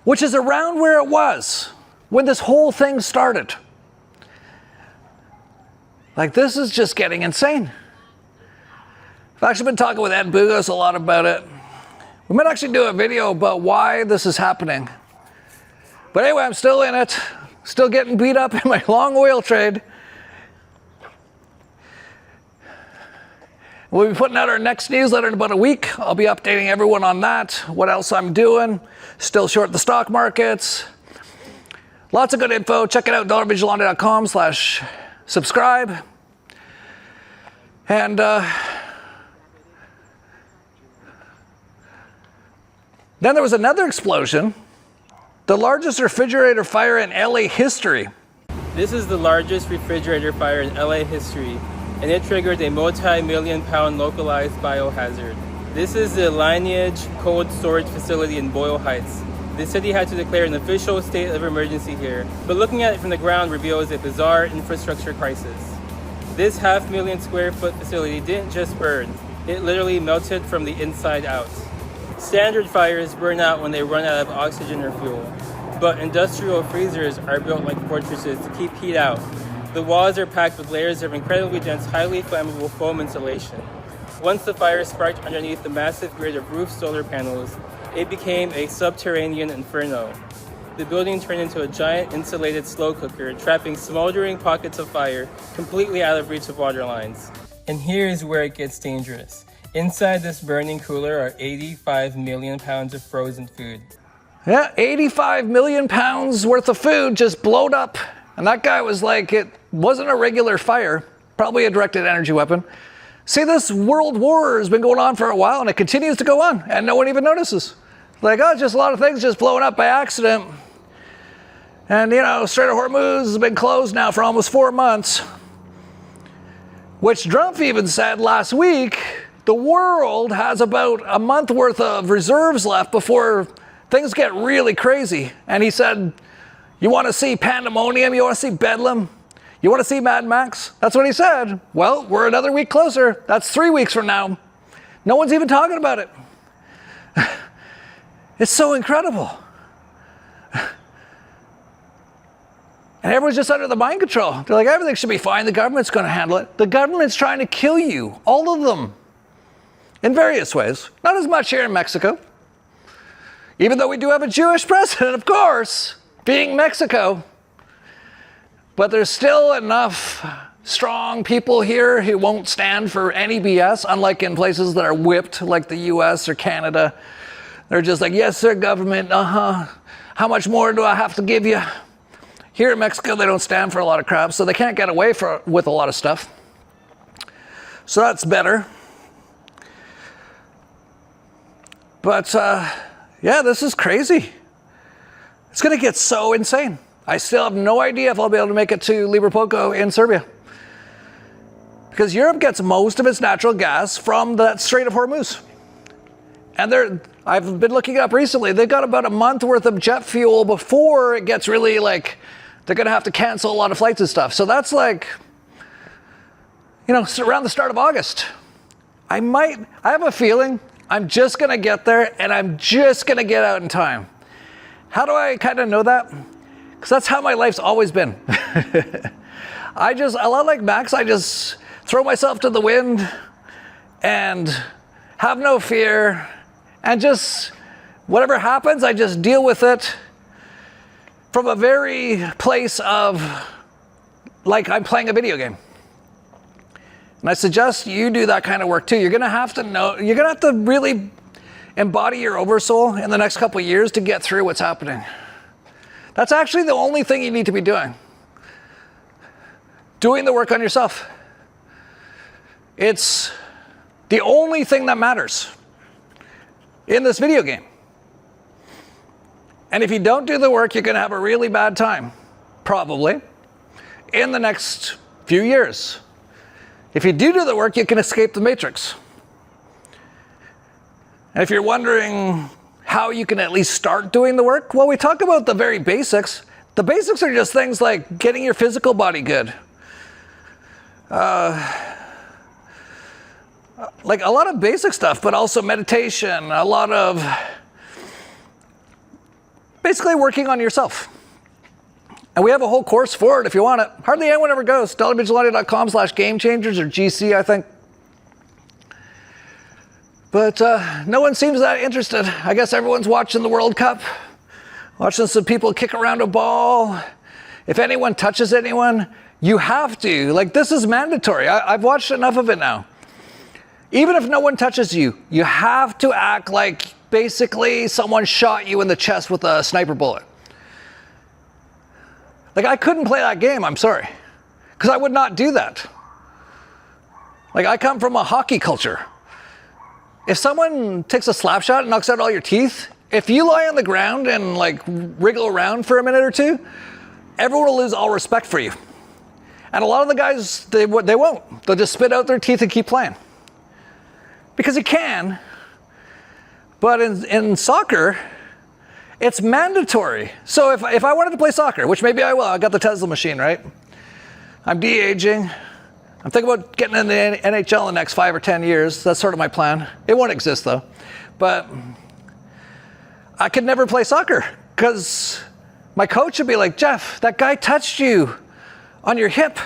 which is around where it was when this whole thing started. Like, this is just getting insane. I've actually been talking with Ed Bugos a lot about it. We might actually do a video about why this is happening. But anyway, I'm still in it. Still getting beat up in my long oil trade. We'll be putting out our next newsletter in about a week. I'll be updating everyone on that, what else I'm doing. Still short the stock markets. Lots of good info. Check it out, dollarvigilante.com/subscribe. And then there was another explosion. The largest refrigerator fire in LA history. This is the largest refrigerator fire in LA history, and it triggered a multi-million-pound localized biohazard. This is the Lineage Cold Storage Facility in Boyle Heights. The city had to declare an official state of emergency here, but looking at it from the ground reveals a bizarre infrastructure crisis. This 500,000 square foot facility didn't just burn, it literally melted from the inside out. Standard fires burn out when they run out of oxygen or fuel, but industrial freezers are built like fortresses to keep heat out. The walls are packed with layers of incredibly dense, highly flammable foam insulation. Once the fire sparked underneath the massive grid of roof solar panels, it became a subterranean inferno. The building turned into a giant insulated slow cooker, trapping smoldering pockets of fire completely out of reach of water lines. And here's where it gets dangerous. Inside this burning cooler are 85 million pounds of frozen food. Yeah, 85 million pounds worth of food just blowed up. And that guy was like, it wasn't a regular fire, probably a directed energy weapon. See, this world war has been going on for a while and it continues to go on and no one even notices. Like, oh, just a lot of things just blowing up by accident. And, you know, Strait of Hormuz has been closed now for almost 4 months. Which Trump even said last week, the world has about a month worth of reserves left before things get really crazy. And he said, you want to see pandemonium? You want to see bedlam? You want to see Mad Max? That's what he said. Well, we're another week closer. That's 3 weeks from now. No one's even talking about it. It's so incredible. And everyone's just under the mind control. They're like, everything should be fine. The government's going to handle it. The government's trying to kill you. All of them. In various ways. Not as much here in Mexico. Even though we do have a Jewish president, of course, being Mexico. But there's still enough strong people here who won't stand for any BS, unlike in places that are whipped, like the US or Canada. They're just like, yes, sir, government, how much more do I have to give you? Here in Mexico, they don't stand for a lot of crap, so they can't get away with a lot of stuff. So that's better. But, yeah, this is crazy. It's going to get so insane. I still have no idea if I'll be able to make it to Liverpool in Serbia. Because Europe gets most of its natural gas from that Strait of Hormuz. And I've been looking up recently, they've got about a month worth of jet fuel before it gets really like, they're going to have to cancel a lot of flights and stuff. So that's like, you know, around the start of August. I have a feeling I'm just going to get there and I'm just going to get out in time. How do I kind of know that? Because that's how my life's always been. A lot like Max, I just throw myself to the wind and have no fear. And just, whatever happens, I just deal with it from a very place of, like I'm playing a video game. And I suggest you do that kind of work too. You're going to have to know, you're going to have to really embody your oversoul in the next couple of years to get through what's happening. That's actually the only thing you need to be doing. Doing the work on yourself. It's the only thing that matters in this video game. And if you don't do the work, you're going to have a really bad time, probably, in the next few years. If you do the work, you can escape the matrix. And if you're wondering how you can at least start doing the work, well, we talk about the very basics. The basics are just things like getting your physical body good. Like a lot of basic stuff, but also meditation, a lot of basically working on yourself. And we have a whole course for it if you want it. Hardly anyone ever goes. DellarVigilante.com/gamechangers or GC, I think. But no one seems that interested. I guess everyone's watching the World Cup, watching some people kick around a ball. If anyone touches anyone, you have to. Like, this is mandatory. I've watched enough of it now. Even if no one touches you, you have to act like basically someone shot you in the chest with a sniper bullet. Like, I couldn't play that game, I'm sorry, because I would not do that. Like, I come from a hockey culture. If someone takes a slap shot and knocks out all your teeth, if you lie on the ground and like wriggle around for a minute or two, everyone will lose all respect for you. And a lot of the guys, they won't. They'll just spit out their teeth and keep playing. Because you can. But in soccer, it's mandatory. So if I wanted to play soccer, which maybe I will, I got the Tesla machine, right? I'm de-aging. I'm thinking about getting in the NHL in the next 5 or 10 years. That's sort of my plan. It won't exist though. But I could never play soccer because my coach would be like, Jeff, that guy touched you on your hip.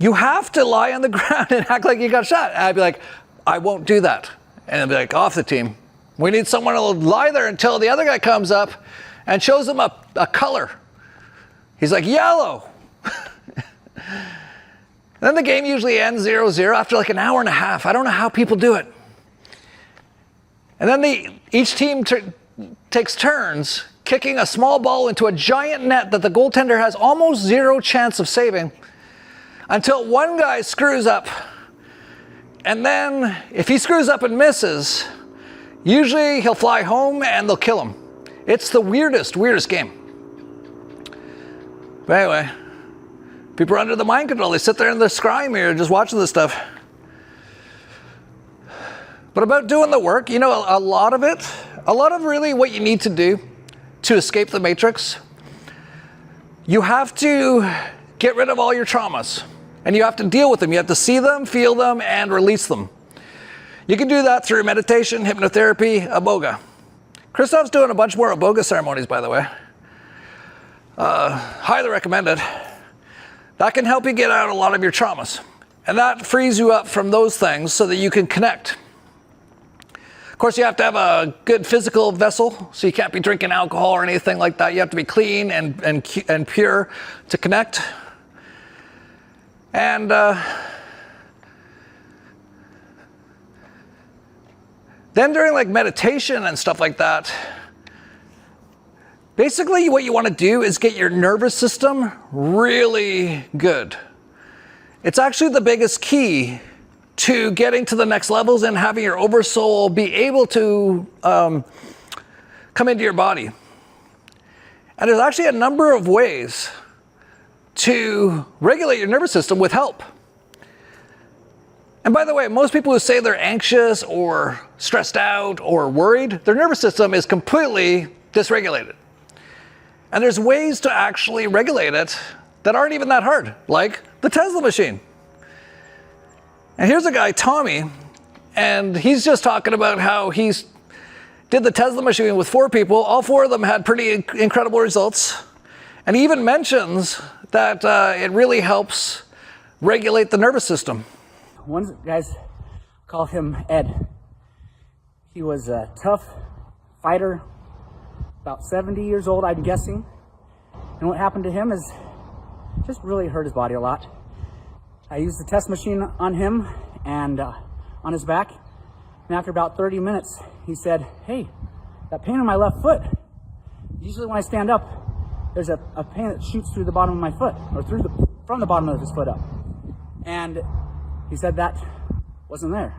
You have to lie on the ground and act like you got shot. And I'd be like, I won't do that. And I'd be like, off the team. We need someone to lie there until the other guy comes up and shows him a color. He's like, yellow. Then the game usually ends 0-0 after like an hour and a half. I don't know how people do it. And then each team takes turns kicking a small ball into a giant net that the goaltender has almost zero chance of saving until one guy screws up. And then if he screws up and misses, usually he'll fly home and they'll kill him. It's the weirdest game. But anyway, people are under the mind control. They sit there in the scry mirror just watching this stuff. But about doing the work, you know, a lot of really what you need to do to escape the matrix, you have to get rid of all your traumas. And you have to deal with them. You have to see them, feel them, and release them. You can do that through meditation, hypnotherapy, iboga. Christoph's doing a bunch more iboga ceremonies, by the way. Highly recommended. That can help you get out a lot of your traumas. And that frees you up from those things so that you can connect. Of course, you have to have a good physical vessel, so you can't be drinking alcohol or anything like that. You have to be clean and pure to connect. And then during like meditation and stuff like that, basically what you want to do is get your nervous system really good. It's actually the biggest key to getting to the next levels and having your oversoul be able to come into your body. And there's actually a number of ways to regulate your nervous system with help. And by the way, most people who say they're anxious or stressed out or worried, their nervous system is completely dysregulated. And there's ways to actually regulate it that aren't even that hard, like the Tesla machine. And here's a guy, Tommy, and he's just talking about how he's did the Tesla machine with 4 people. All 4 of them had pretty incredible results. And he even mentions that it really helps regulate the nervous system. One of the guys called him Ed. He was a tough fighter, about 70 years old, I'm guessing. And what happened to him is just really hurt his body a lot. I used the test machine on him and on his back. And after about 30 minutes, he said, hey, that pain in my left foot. Usually when I stand up, there's a pain that shoots through the bottom of my foot, or from the bottom of his foot up. And he said that wasn't there.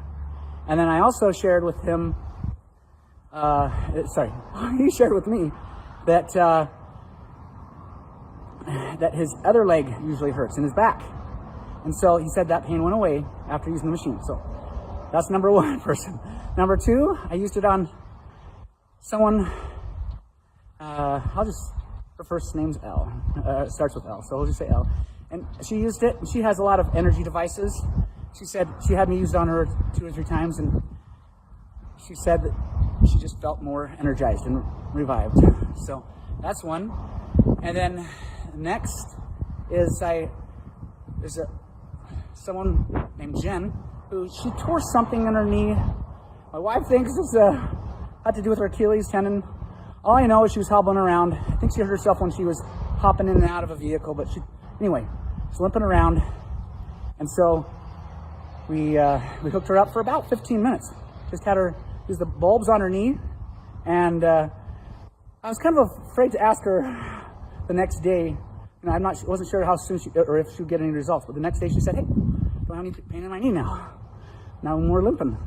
And then I also shared with him, he shared with me that that his other leg usually hurts in his back. And so he said that pain went away after using the machine. So that's number 1 person. Number 2, I used it on someone, the first name's L, starts with L, so we'll just say L. And she used it, and she has a lot of energy devices. She said she had me use it on her 2 or 3 times, and she said that she just felt more energized and revived. So that's one. And then next is there's someone named Jen who she tore something in her knee. My wife thinks it's had to do with her Achilles tendon. All I know is she was hobbling around. I think she hurt herself when she was hopping in and out of a vehicle, but anyway, she's limping around. And so we hooked her up for about 15 minutes. Just had her use the bulbs on her knee. And I was kind of afraid to ask her the next day. You know, wasn't sure how soon or if she would get any results. But the next day she said, hey, don't have any pain in my knee now. Now I'm more limping.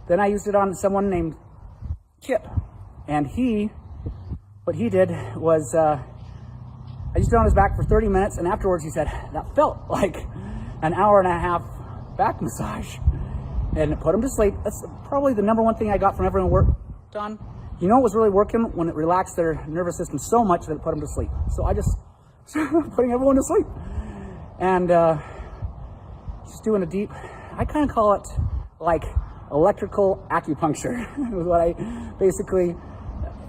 Then I used it on someone named Kip. And what he did was, I used it on his back for 30 minutes. And afterwards he said, that felt like an hour and a half back massage. And it put him to sleep. That's probably the number one thing I got from everyone worked on. You know, it was really working when it relaxed their nervous system so much that it put them to sleep. So I just started putting everyone to sleep. And just doing a deep, I kind of call it like electrical acupuncture. Is what I basically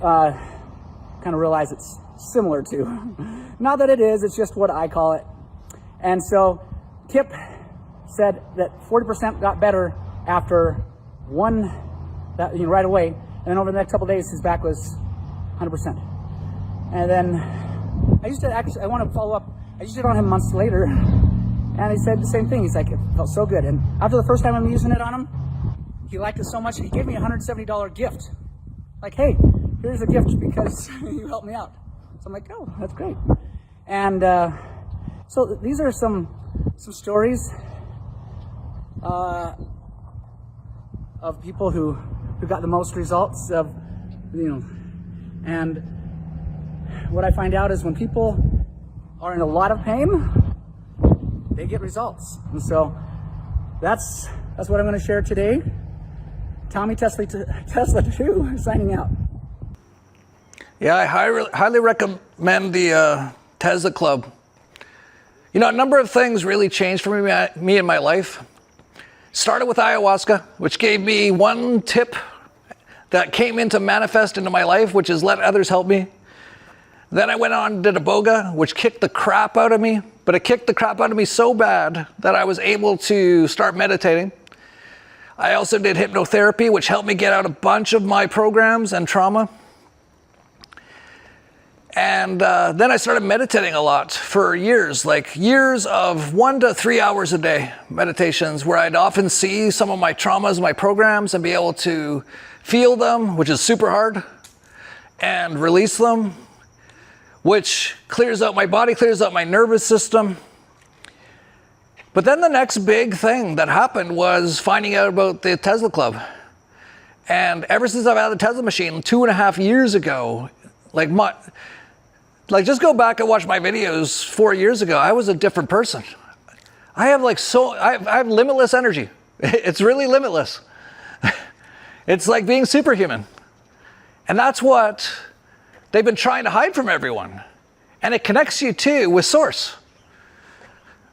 kind of realize it's similar to. Not that it is, it's just what I call it. And so Kip said that 40% got better after right away. And then over the next couple of days, his back was 100%. And then I want to follow up. I used it on him months later, and he said the same thing. He's like, it felt so good. And after the first time I'm using it on him, he liked it so much, he gave me a $170 gift. Like, hey, here's a gift because you helped me out. So I'm like, oh, that's great. And so these are some stories of people who got the most results of, and what I find out is when people are in a lot of pain, they get results. And so that's what I'm going to share today. Tommy Tesla 2 signing out. Yeah, I highly recommend the Tesla Club. You know, a number of things really changed for me in my life. Started with ayahuasca, which gave me one tip that came into manifest into my life, which is let others help me. Then I went on and did iboga, which kicked the crap out of me, but it kicked the crap out of me so bad that I was able to start meditating. I also did hypnotherapy, which helped me get out a bunch of my programs and trauma. And then I started meditating a lot for years, like years of 1 to 3 hours a day meditations, where I'd often see some of my traumas, my programs, and be able to feel them, which is super hard, and release them, which clears out my body, clears out my nervous system. But then the next big thing that happened was finding out about the Tesla Club. And ever since I've had the Tesla machine 2.5 years ago, just go back and watch my videos 4 years ago, I was a different person. I have I have limitless energy. It's really limitless. It's like being superhuman. And that's what they've been trying to hide from everyone. And it connects you too with Source.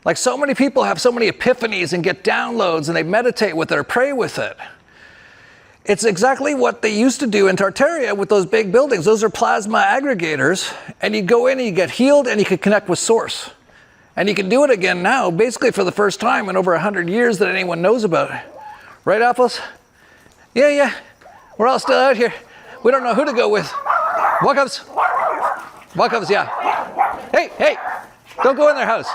Like so many people have so many epiphanies and get downloads and they meditate with it or pray with it. It's exactly what they used to do in Tartaria with those big buildings. Those are plasma aggregators, and you go in and you get healed and you can connect with Source. And you can do it again now, basically for the first time in over 100 years that anyone knows about. Right, Apples? Yeah. We're all still out here. We don't know who to go with. Walk-ups? Walk-ups, yeah. Hey, don't go in their house.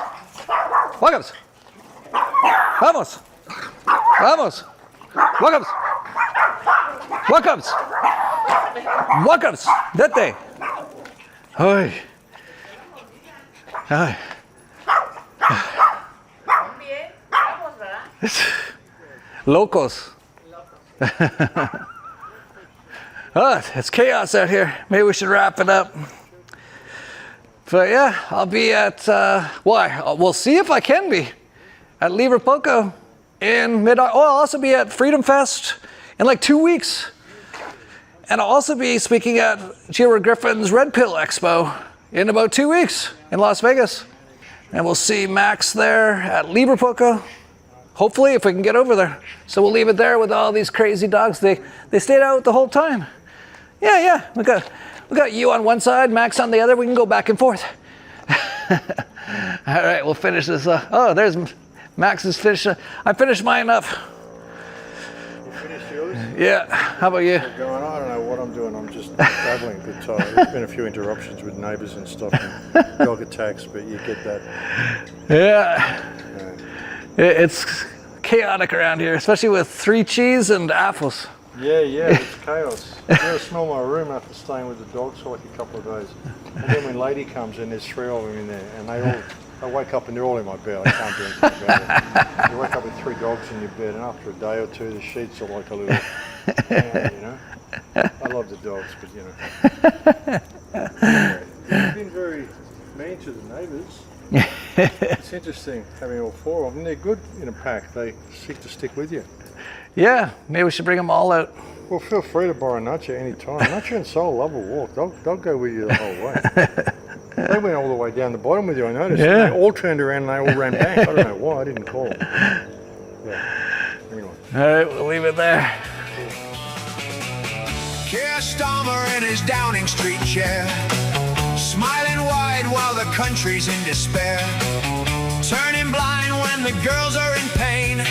Walk-ups. Vamos. Walk-ups. Walk-ups. Walk-ups. Dete. Ay. Locos. Oh, it's chaos out here. Maybe we should wrap it up. But yeah, I'll be at, we'll see if I can be at Liverpool in I'll also be at Freedom Fest in like 2 weeks. And I'll also be speaking at Giro Griffin's Red Pill Expo in about 2 weeks in Las Vegas. And we'll see Max there at Liverpool. hopefully, if we can get over there. So we'll leave it there with all these crazy dogs. They stayed out the whole time. Yeah. We got you on one side, Max on the other. We can go back and forth. All right, we'll finish this. Oh, there's Max's finished. I finished mine up. You finished yours? Yeah. How about you? I don't know what I'm doing. I'm just traveling, but there's been a few interruptions with neighbours and stuff, and dog attacks. But you get that. Yeah. It's chaotic around here, especially with 3 cheese and apples. Yeah, it's chaos. You ever smell my room after staying with the dogs for like a couple of days? And then when Lady comes in, there's 3 of them in there, and I wake up and they're all in my bed. I can't do anything about it. You wake up with 3 dogs in your bed, and after a day or two, the sheets are like a little, you know. I love the dogs, but you know. You've been very mean to the neighbours. It's interesting having all 4 of them. They're good in a pack. They seek to stick with you. Yeah, maybe we should bring them all out. Well, feel free to borrow Nacho any time. Nacho and Sol love a walk. They'll go with you the whole way. They went all the way down the bottom with you, I noticed. Yeah. They all turned around and they all ran back. I don't know why. I didn't call them. Yeah. Anyway. All right, we'll leave it there. Keir Starmer in his Downing Street chair, smiling wide while the country's in despair, turning blind when the girls are in pain,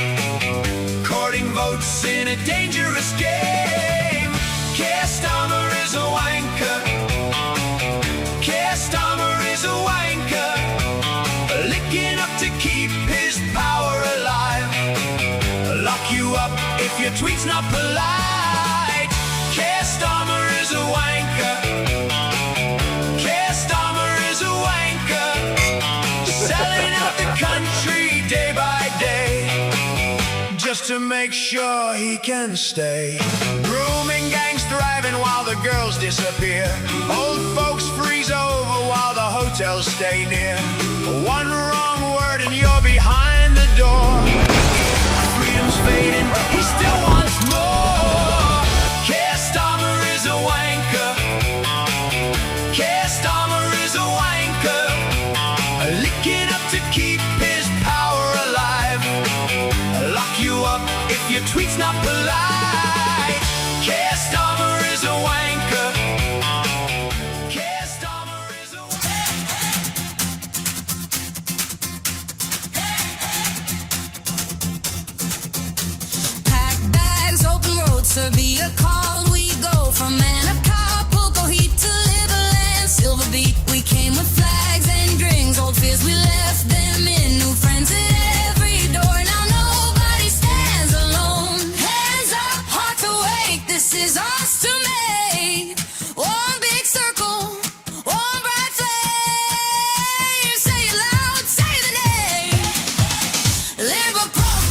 courting votes in a dangerous game. Keir Starmer is a wanker. Keir Starmer is a wanker, licking up to keep his power alive. Lock you up if your tweet's not polite. Keir Starmer is a wanker. Keir Starmer is a wanker, selling out the country day by day, just to make sure he can stay. Grooming gangs thriving while the girls disappear. Old folks freeze over while the hotels stay near. One wrong word and you're behind the door. Freedom's fading, he still wants more. Keir Starmer is a wanker. Keir Starmer is a wanker, licking up to keep his power alive. Lock you up if your tweet's not polite. Keir Starmer is a wanker. Keir Starmer is a Pack bags, open roads, Serbia called. We go from Acapulco heat to Liberland, Silver Beach. We came with flags and drinks, old fears we left them in, new friends at every door. Now nobody stands alone. Hands up, hearts awake. This is ours to make. One big circle, one bright flame. Say it loud, say the name. Liverpool,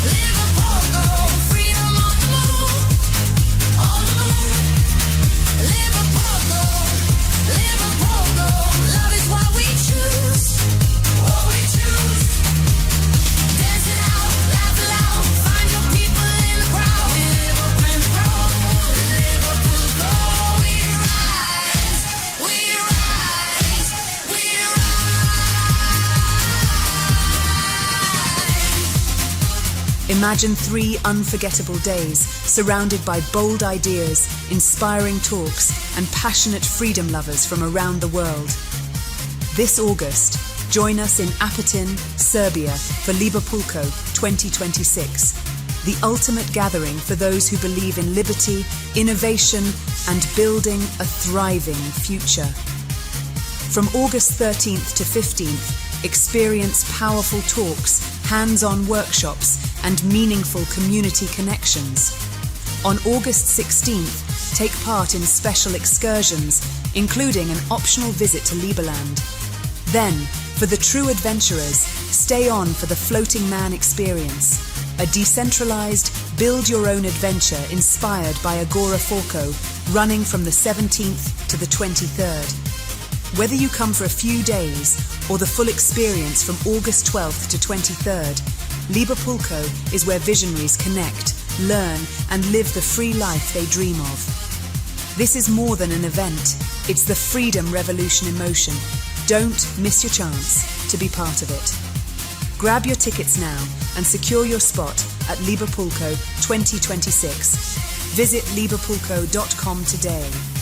Liverpool, freedom on the move, on the move. Liverpool, Liverpool, love is what we choose, what we choose. Dancing out, laugh loud, find your people in the crowd. Liverpool, Liverpool, go, we rise, we rise, we rise. Imagine 3 unforgettable days surrounded by bold ideas, inspiring talks, and passionate freedom lovers from around the world. This August, join us in Apatin, Serbia for Liverpoolco 2026, the ultimate gathering for those who believe in liberty, innovation, and building a thriving future. From August 13th to 15th, experience powerful talks, hands-on workshops, and meaningful community connections. On August 16th, take part in special excursions, including an optional visit to Lieberland. Then, for the true adventurers, stay on for the Floating Man experience, a decentralized, build-your-own adventure inspired by Agoraphobia, running from the 17th to the 23rd. Whether you come for a few days or the full experience from August 12th to 23rd, Liverpoolco is where visionaries connect, learn, and live the free life they dream of. This is more than an event. It's the freedom revolution in motion. Don't miss your chance to be part of it. Grab your tickets now and secure your spot at Liverpoolco 2026. Visit liverpoolco.com today.